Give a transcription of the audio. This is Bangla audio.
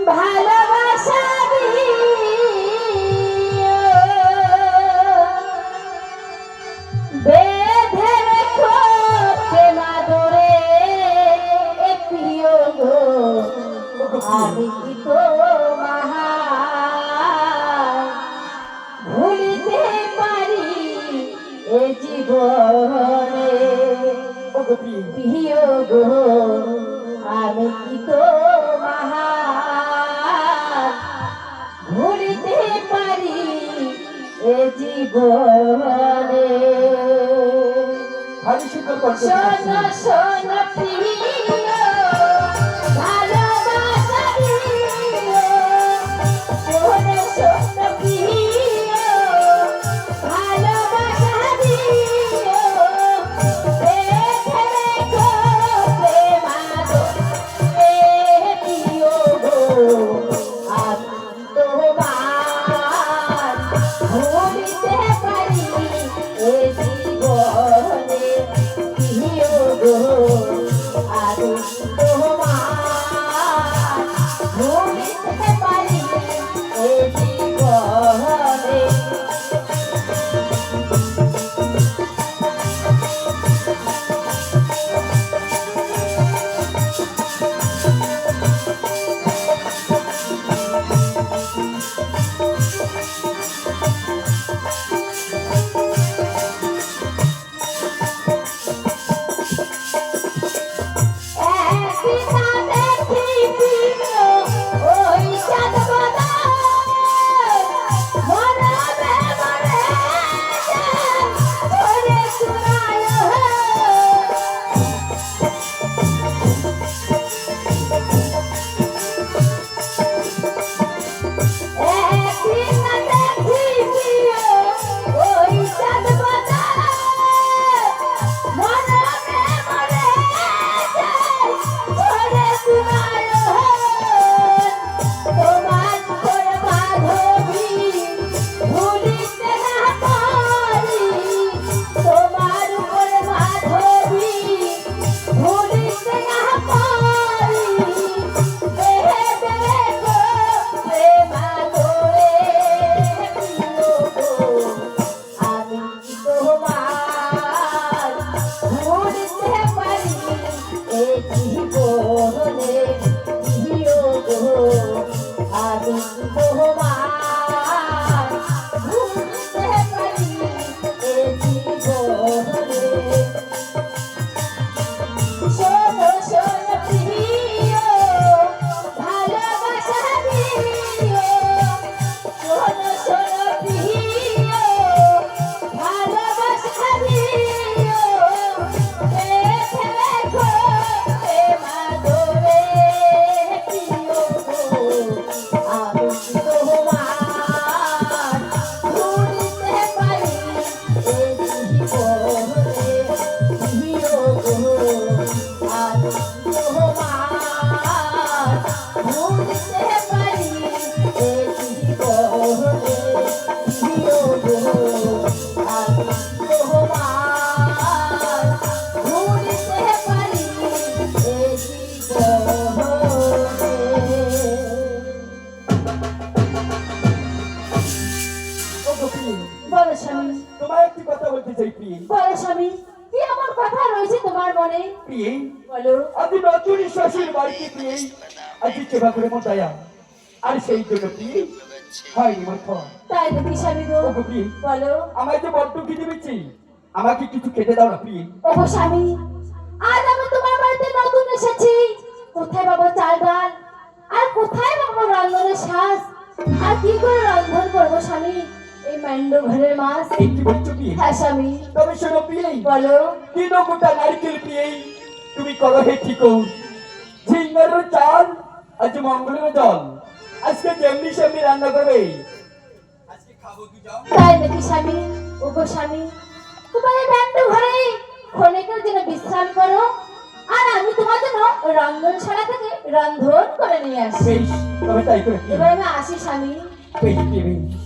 ভালোবাসা বেঁধে রেখো প্রেম আদরে প্রিয় গো আমি তো ভুলিতে পারি এ জীবনে প্রিয় গো আমি তো ভুলিতে পারি এ জীবনে শোন শোন প্রিয় ভালোবাসা দিও শোন শোন প্রিয় ভালোবাসা দিও দেখে রেখো প্রেম আদরে প্রিয় গো আমি তোমার ভুলিতে পারি এ জীবনে প্রিয় গো আমি তোমার ভুলিতে পারি এ জীবনে আর সেই জন্য হয়নি তাই নাকি স্বামী গো বলো আমায় তো বড্ড খিদে পেয়েছে আমাকে কিছু খেতে দাও না প্রিয় ওগো স্বামী আজ আমি তোমার বাড়িতে নতুন এসেছি কোথায় পাবো চাল ডাল আর কোথায় পাবো রান্নার শ্বাস আর কি করে রান্না করবো স্বামী এই মান্ড ঘরের মাছ কি বলছো প্রিয় হ্যাঁ স্বামী তবে শোনো প্রিয় বলো তিন গোটা নারকেল প্রিয় তুমি করো হে ঠিক ঝিঙ্গার চাল আজ মঙ্গলের জল আজকে যেমনি সেমনি রান্না করবে আজকে খাবো কি যাও তাই নাকি স্বামী ওগো স্বামী তোমার এই মান্ড ঘরে ক্ষণিকের জন্য বিশ্রাম করো আর আমি তোমার জন্য রন্ধনশালা থেকে রন্ধন করে নিয়ে আসি বেশ তবে তাই করে এবার আমি আসি স্বামী বেশ বেশ